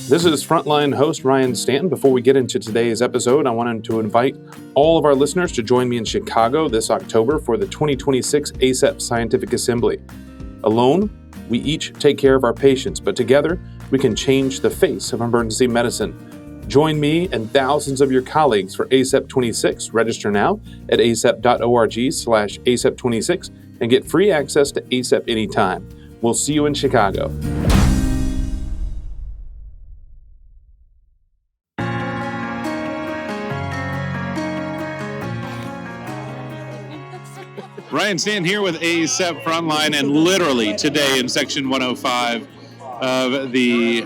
This is Frontline host Ryan Stanton. Before we get into today's episode, I wanted to invite all of our listeners to join me in Chicago this October for the 2026 ACEP Scientific Assembly. Alone, we each take care of our patients, but together, we can change the face of emergency medicine. Join me and thousands of your colleagues for ACEP26. Register now at acep.org/ACEP26 and get free access to ACEP anytime. We'll see you in Chicago. Ryan Stanton here with ACEP Frontline, and literally today in Section 105 of the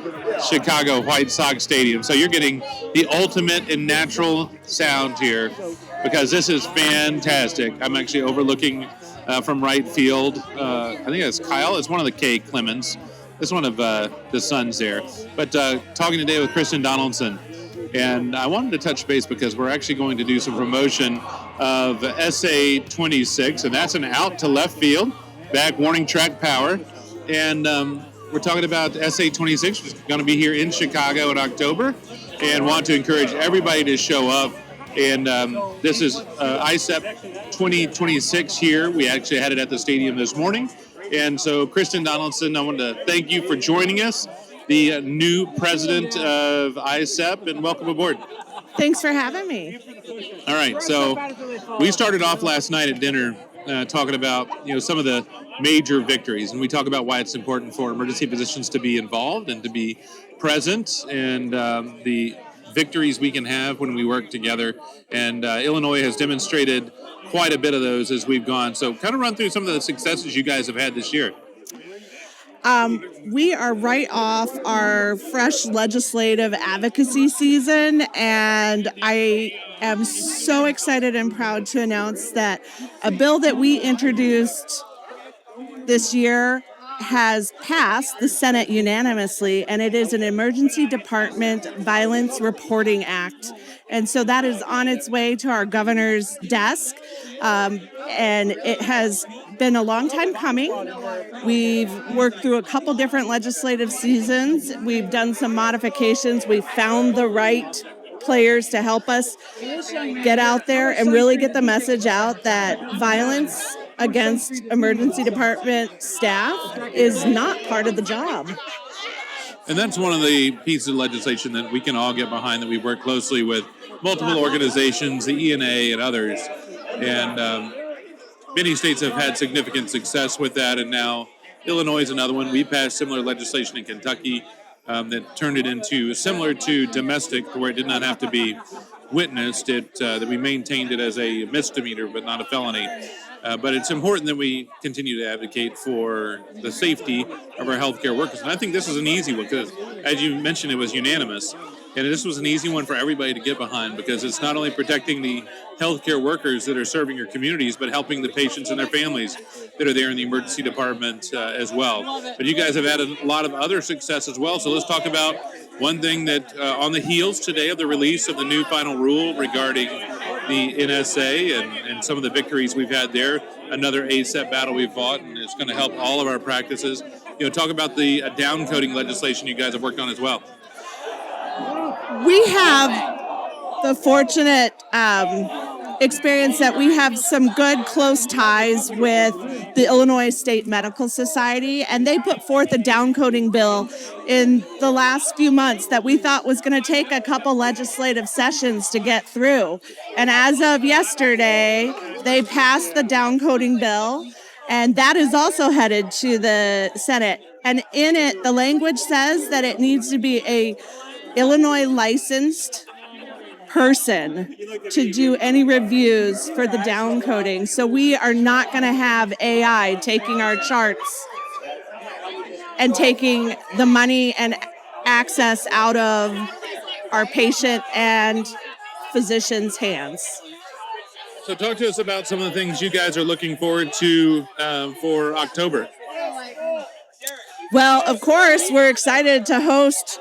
Chicago White Sox Stadium. So you're getting the ultimate and natural sound here because this is fantastic. I'm actually overlooking from right field. I think that's Kyle. It's one of the K. Clemens. It's one of the sons there. But talking today with Kristen Donaldson. And I wanted to touch base because we're actually going to do some promotion of SA26, and that's an out to left field, back warning track power. And we're talking about SA26, which is going to be here in Chicago in October, and want to encourage everybody to show up. And this is ACEP 2026 here. We actually had it at the stadium this morning. And so, Kristen Donaldson, I wanted to thank you for joining us, the new president of ACEP, and welcome aboard. Thanks for having me. All right, so we started off last night at dinner talking about some of the major victories, and we talk about why it's important for emergency physicians to be involved and to be present, and the victories we can have when we work together. And Illinois has demonstrated quite a bit of those as we've gone. So kind of run through some of the successes you guys have had this year. We are right off our fresh legislative advocacy season, and I am so excited and proud to announce that a bill that we introduced this year has passed the Senate unanimously, and it is an Emergency Department Violence Reporting Act. And so that is on its way to our governor's desk, and it has been a long time coming. We've worked through a couple different legislative seasons. We've done some modifications. We found the right players to help us get out there and really get the message out that violence against emergency department staff is not part of the job. And that's one of the pieces of legislation that we can all get behind, that we work closely with multiple organizations, the ENA and others. And many states have had significant success with that, and now Illinois is another one. We passed similar legislation in Kentucky that turned it into similar to domestic, where it did not have to be witnessed, that we maintained it as a misdemeanor but not a felony. But it's important that we continue to advocate for the safety of our healthcare workers. And I think this is an easy one because, as you mentioned, it was unanimous. And this was an easy one for everybody to get behind because it's not only protecting the healthcare workers that are serving your communities, but helping the patients and their families that are there in the emergency department as well. But you guys have had a lot of other success as well. So let's talk about one thing that on the heels today of the release of the new final rule regarding the NSA and some of the victories we've had there, another ACEP battle we've fought, and it's going to help all of our practices. Talk about the downcoding legislation you guys have worked on as well. We have the fortunate experience that we have some good close ties with the Illinois State Medical Society, and they put forth a downcoding bill in the last few months that we thought was going to take a couple legislative sessions to get through. And as of yesterday, they passed the downcoding bill, and that is also headed to the Senate. And in it, the language says that it needs to be a Illinois licensed person to do any reviews for the downcoding. So we are not going to have AI taking our charts and taking the money and access out of our patient and physicians' hands. So talk to us about some of the things you guys are looking forward to for October. Well, of course, we're excited to host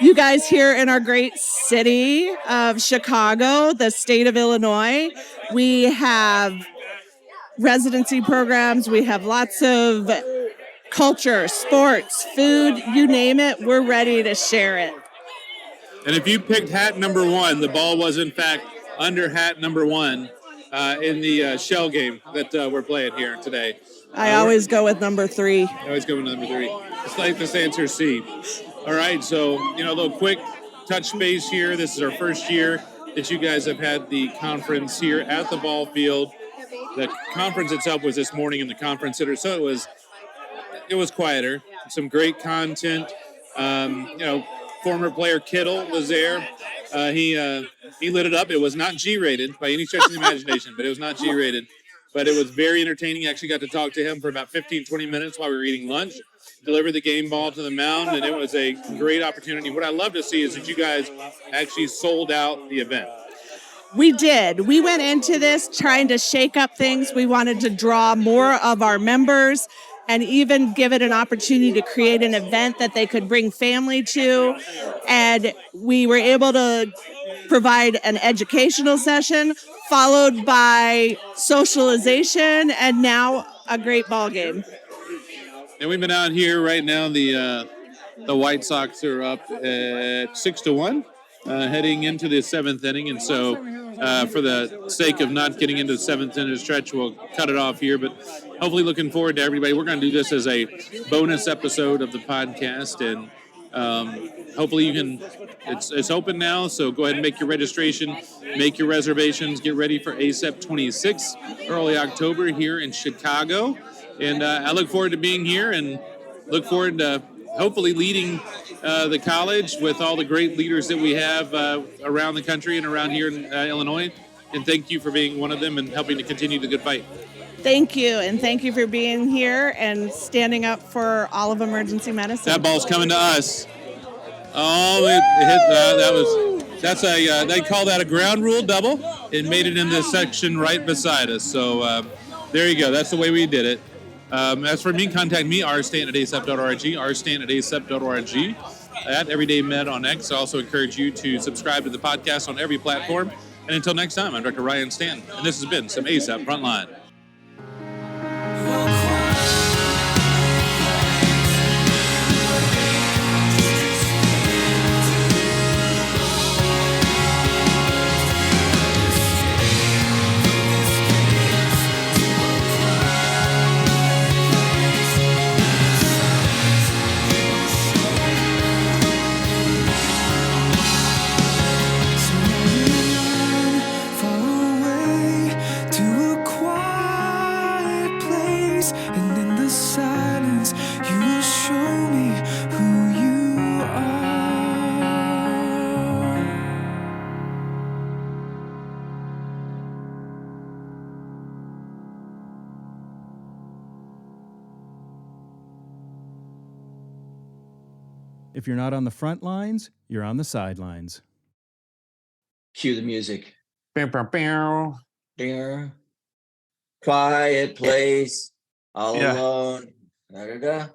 you guys here in our great city of Chicago, the state of Illinois. We have residency programs. We have lots of culture, sports, food, you name it, we're ready to share it. And if you picked hat number 1, the ball was in fact under hat number 1 in the shell game that we're playing here today. I always go with number 3. I always go with number 3. It's like this answer C. All right, so, a little quick touch base here. This is our first year that you guys have had the conference here at the ball field. The conference itself was this morning in the conference center, so it was quieter. Some great content. Former player Kittle was there. He lit it up. It was not G-rated by any stretch of the imagination, but it was not G-rated. But it was very entertaining. Actually got to talk to him for about 15, 20 minutes while we were eating lunch. Delivered the game ball to the mound, and it was a great opportunity. What I love to see is that you guys actually sold out the event. We did. We went into this trying to shake up things. We wanted to draw more of our members and even give it an opportunity to create an event that they could bring family to. And we were able to provide an educational session followed by socialization and now a great ball game. And we've been out here right now. The White Sox are up at 6-1, heading into the 7th inning. And so for the sake of not getting into the 7th inning stretch, we'll cut it off here. But hopefully looking forward to everybody. We're going to do this as a bonus episode of the podcast. And hopefully you can, it's open now. So go ahead and make your registration, make your reservations, get ready for ACEP26 early October here in Chicago. And I look forward to being here and look forward to hopefully leading the college with all the great leaders that we have around the country and around here in Illinois. And thank you for being one of them and helping to continue the good fight. Thank you, and thank you for being here and standing up for all of emergency medicine. That ball's coming to us. Oh, it hit. They call that a ground rule double. It made it in the section right beside us. So there you go. That's the way we did it. As for me, contact me, rstanton@acep.org, rstanton@acep.org, at Everyday Med on X. I also encourage you to subscribe to the podcast on every platform. And until next time, I'm Dr. Ryan Stanton, and this has been some ACEP Frontline. If you're not on the front lines, you're on the sidelines. Cue the music. Bow, bow, bow. Ding. Quiet place, all alone. Da, da, da.